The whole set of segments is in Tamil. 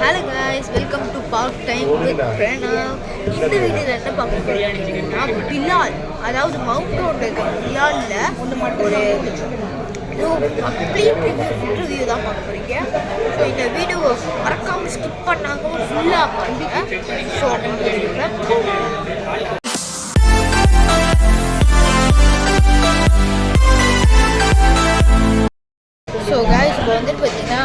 Hello guys, welcome to park time with Pranav. இந்த வீடியோவில் என்ன பார்க்க போகிறீங்கன்னா பிலால், அதாவது மவுண்ட் ரோட்டில் இருக்க பிலாலில் ஒரு கம்ப்ளீட் ரிவ்யூ தான் பார்க்க போகிறீங்க. ஸோ இந்த வீடியோவை மறக்காமல் ஸ்கிப் பண்ணாமல் ஃபுல்லாக பாருங்கள். ஸோ கைஸ், இப்போ வந்துட்டு பார்த்தீங்கன்னா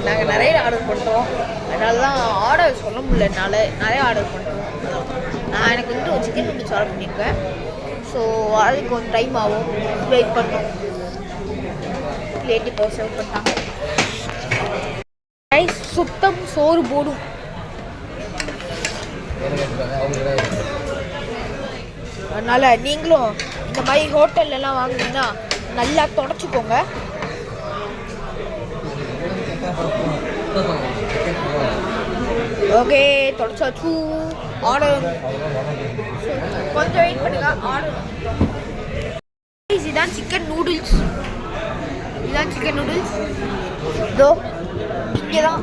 நாங்கள் நிறைய ஆர்டர் பண்ணுறோம். அதனால தான் ஆர்டர் சொல்ல முடியலனால நிறைய ஆர்டர் பண்ணுறோம். நான் எனக்கு வந்துட்டு ஒரு சிக்கன் நூடுல்ஸ் ஆர்டர் பண்ணியிருக்கேன். ஸோ அதுக்கு கொஞ்சம் டைம் ஆகும், வெயிட் பண்ணோம். லேட் இப்போ சர்வ் பண்ணிட்டாங்க. கைஸ், சுத்தம் சோறு போடும். அதனால் நீங்களும் இந்த மாதிரி ஹோட்டல்லலாம் வாங்கினீங்கன்னா நல்லா தொடச்சிக்கோங்க. ஓகே, தொடச்சாச்சு. ஆர்டர் கொஞ்சம் வெயிட் பண்ணுங்க. ஆர்டர் இதுதான் சிக்கன் நூடுல்ஸ். இதுதான் சிக்கன் நூடுல்ஸ். இதோ இங்கே தான்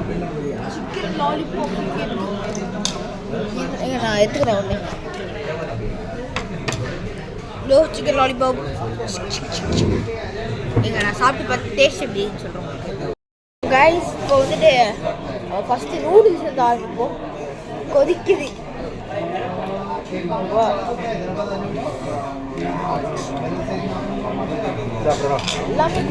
சிக்கன் லாலிபாப். நான் எடுத்துக்கிறேன் ஒன்று. இதோ சிக்கன் லாலிபாப். நீங்கள் நான் சாப்பிட்டு பார்த்து டேஸ்ட் எப்படின்னு சொல்கிறோம். கைஸ், இப்போ வந்துட்டு ஃபஸ்ட்டு நூடுல்ஸ் வந்து ஆரம்பிப்போம். கொதிக்குது. எல்லாமே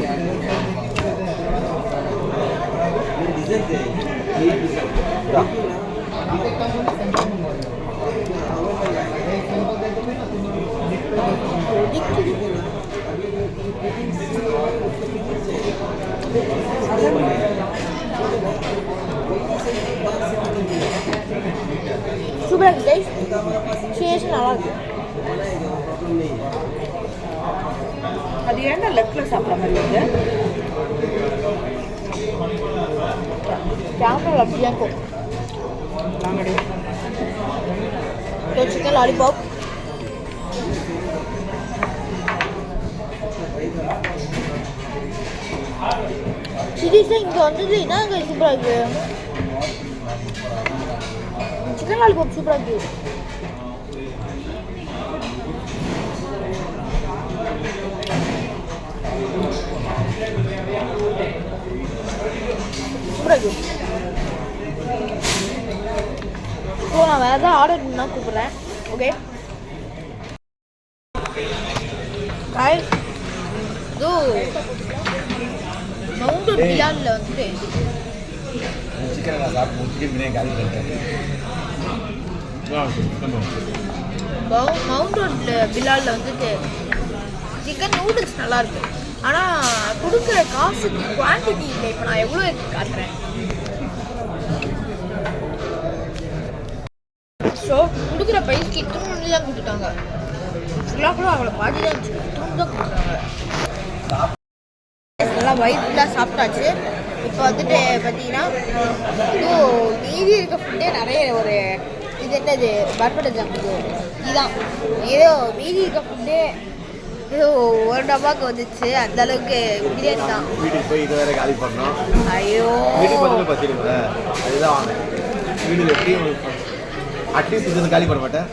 சூப்பராக இருக்குது கைஸ். சேஷன் நல்லா இருக்கு. அது ஏன்டா லெஃப்டில் சாப்பிட்ற மாதிரி இருக்குது? கேமரா அப்படியா இருக்கும். Chicken lollipop. சீரியஸாக இங்கே வந்தது என்ன சூப்பராக இருக்குது. சிக்கன் லாலிபாப் சூப்பராக இருக்குது. சூப்பராக இருக்குது. ஸோ நான் வேறு ஏதாவது ஆர்டர் பண்ணால் கூப்பிட்றேன். ஓகே கைஸ், இதோ மவுண்ட் ரோட் பிலாலில் வந்துட்டு மவுண்ட் ரோட்ல பிலாலில் வந்துட்டு சிக்கன் நூடுல்ஸ் நல்லா இருக்கு. ஆனால் கொடுக்குற காசுக்கு குவான்டிட்டி இல்லை. இப்போ நான் எவ்வளோ காட்டுறேன். ஸோ கொடுக்குற பைஸ்க்கு இத்தனை மணி தான் கொடுத்துட்டாங்க. ஃபுல்லாக கூட அவளை பாதி தான் இருந்துச்சு. இத்தனை தான் கொடுக்குறாங்க. நல்லா வயிற்றுலாம் சாப்பிட்டாச்சு. இப்போ வந்துட்டு பார்த்தீங்கன்னா இதுவும் மீதி இருக்க ஃபுட்டே நிறைய ஒரு இது என்னது பர்பட்ட ஜாம்பு இதுதான். ஏதோ மீதி இருக்க ஃபுட்டே ஏதோ ஒரு டப்பாக்கு வந்துச்சு. அந்த அளவுக்கு பிரியாணி தான். வீட்டுக்கு போய் இது வேற காலி பண்ணோம். ஐயோ, வீட்டுக்கு பக்கத்தில் பார்த்துருங்க. அதுதான் வாங்க. வீட்டில் எப்படி அட்லீஸ்ட் இது காலி பண்ண மாட்டேன்.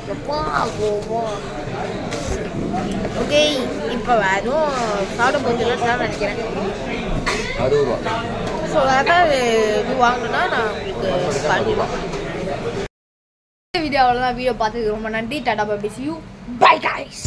ஓகே, இப்போ வேறும் சாப்பிட போகிறதுலாம் தான் நினைக்கிறேன். 60 ரூபா. ஸோ வேறு இது வாங்கினா நான் உங்களுக்கு காட்டிடுவேன். வீடியோ அவ்வளோதான். வீடியோ பார்த்ததுக்கு ரொம்ப நன்றி. Tata bye. See you. Bye guys.